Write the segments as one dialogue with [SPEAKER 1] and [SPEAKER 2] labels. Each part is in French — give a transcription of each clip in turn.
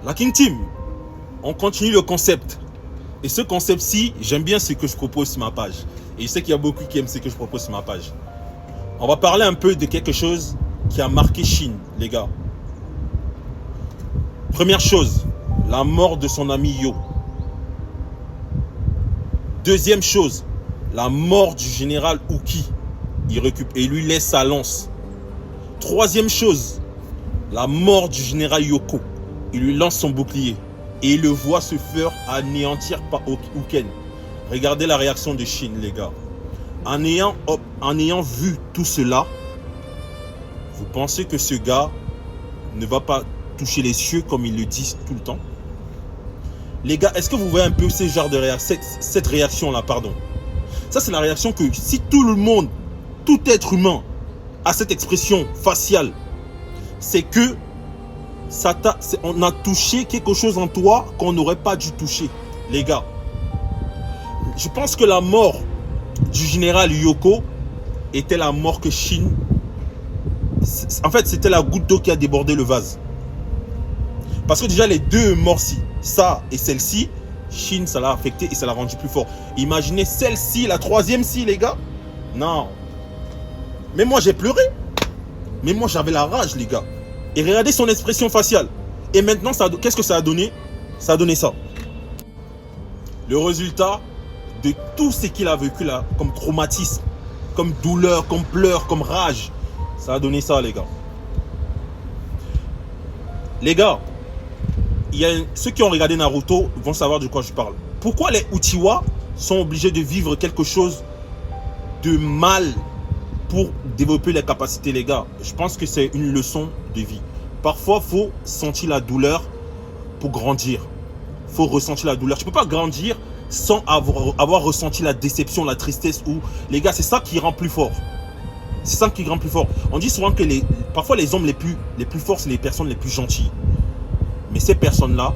[SPEAKER 1] La King Team, on continue le concept. Et ce concept-ci, j'aime bien ce que je propose sur ma page. Et je sais qu'il y a beaucoup qui aiment ce que je propose sur ma page. On va parler un peu de quelque chose qui a marqué Shin, les gars. Première chose, la mort de son ami Yo. Deuxième chose, la mort du général Uki. Il récupère et lui laisse sa lance. Troisième chose, la mort du général Yoko. Il lui lance son bouclier. Et il le voit se faire anéantir par Uken. Regardez la réaction de Shin, les gars. En ayant vu tout cela, vous pensez que ce gars ne va pas toucher les cieux comme il le dit tout le temps? Les gars, est-ce que vous voyez un peu ce genre de cette réaction-là, pardon? Ça, c'est la réaction que si tout le monde, tout être humain a cette expression faciale, c'est que on a touché quelque chose en toi qu'on n'aurait pas dû toucher. Les gars, je pense que la mort du général Yoko était la mort que Shin... En fait, c'était la goutte d'eau qui a débordé le vase. Parce que déjà, les deux morts-ci, ça et celle-ci, Shin, ça l'a affecté et ça l'a rendu plus fort. Imaginez celle-ci, la troisième-ci, les gars. Non. Mais moi, j'ai pleuré. Mais moi, j'avais la rage, les gars. Et regardez son expression faciale. Et maintenant, qu'est-ce que ça a donné? Ça a donné ça. Le résultat de tout ce qu'il a vécu là, comme traumatisme, comme douleur, comme pleurs, comme rage, ça a donné ça, les gars. Les gars, ceux qui ont regardé Naruto vont savoir de quoi je parle. Pourquoi les Uchiwa sont obligés de vivre quelque chose de mal pour développer les capacités, les gars? Je pense que c'est une leçon de vie. Parfois, il faut sentir la douleur pour grandir. Il faut ressentir la douleur. Tu ne peux pas grandir sans avoir ressenti la déception, la tristesse. Les gars, c'est ça qui rend plus fort. C'est ça qui rend plus fort. On dit souvent que parfois les hommes les plus forts, c'est les personnes les plus gentilles. Mais ces personnes-là,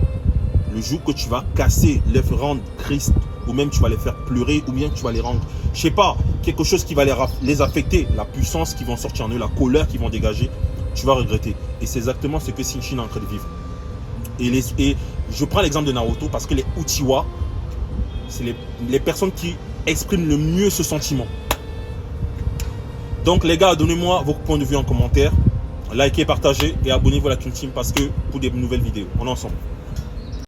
[SPEAKER 1] le jour que tu vas casser, les rendre tristes, ou même tu vas les faire pleurer, ou bien tu vas les rendre, je sais pas, quelque chose qui va les affecter, la puissance qui va sortir en eux, la colère qu'ils vont dégager, tu vas regretter. Et c'est exactement ce que Shin est en train de vivre. Et je prends l'exemple de Naruto parce que les Uchiwa, c'est les personnes qui expriment le mieux ce sentiment. Donc les gars, donnez-moi vos points de vue en commentaire. Likez, partagez et abonnez-vous à la King Team parce que pour des nouvelles vidéos, on est ensemble.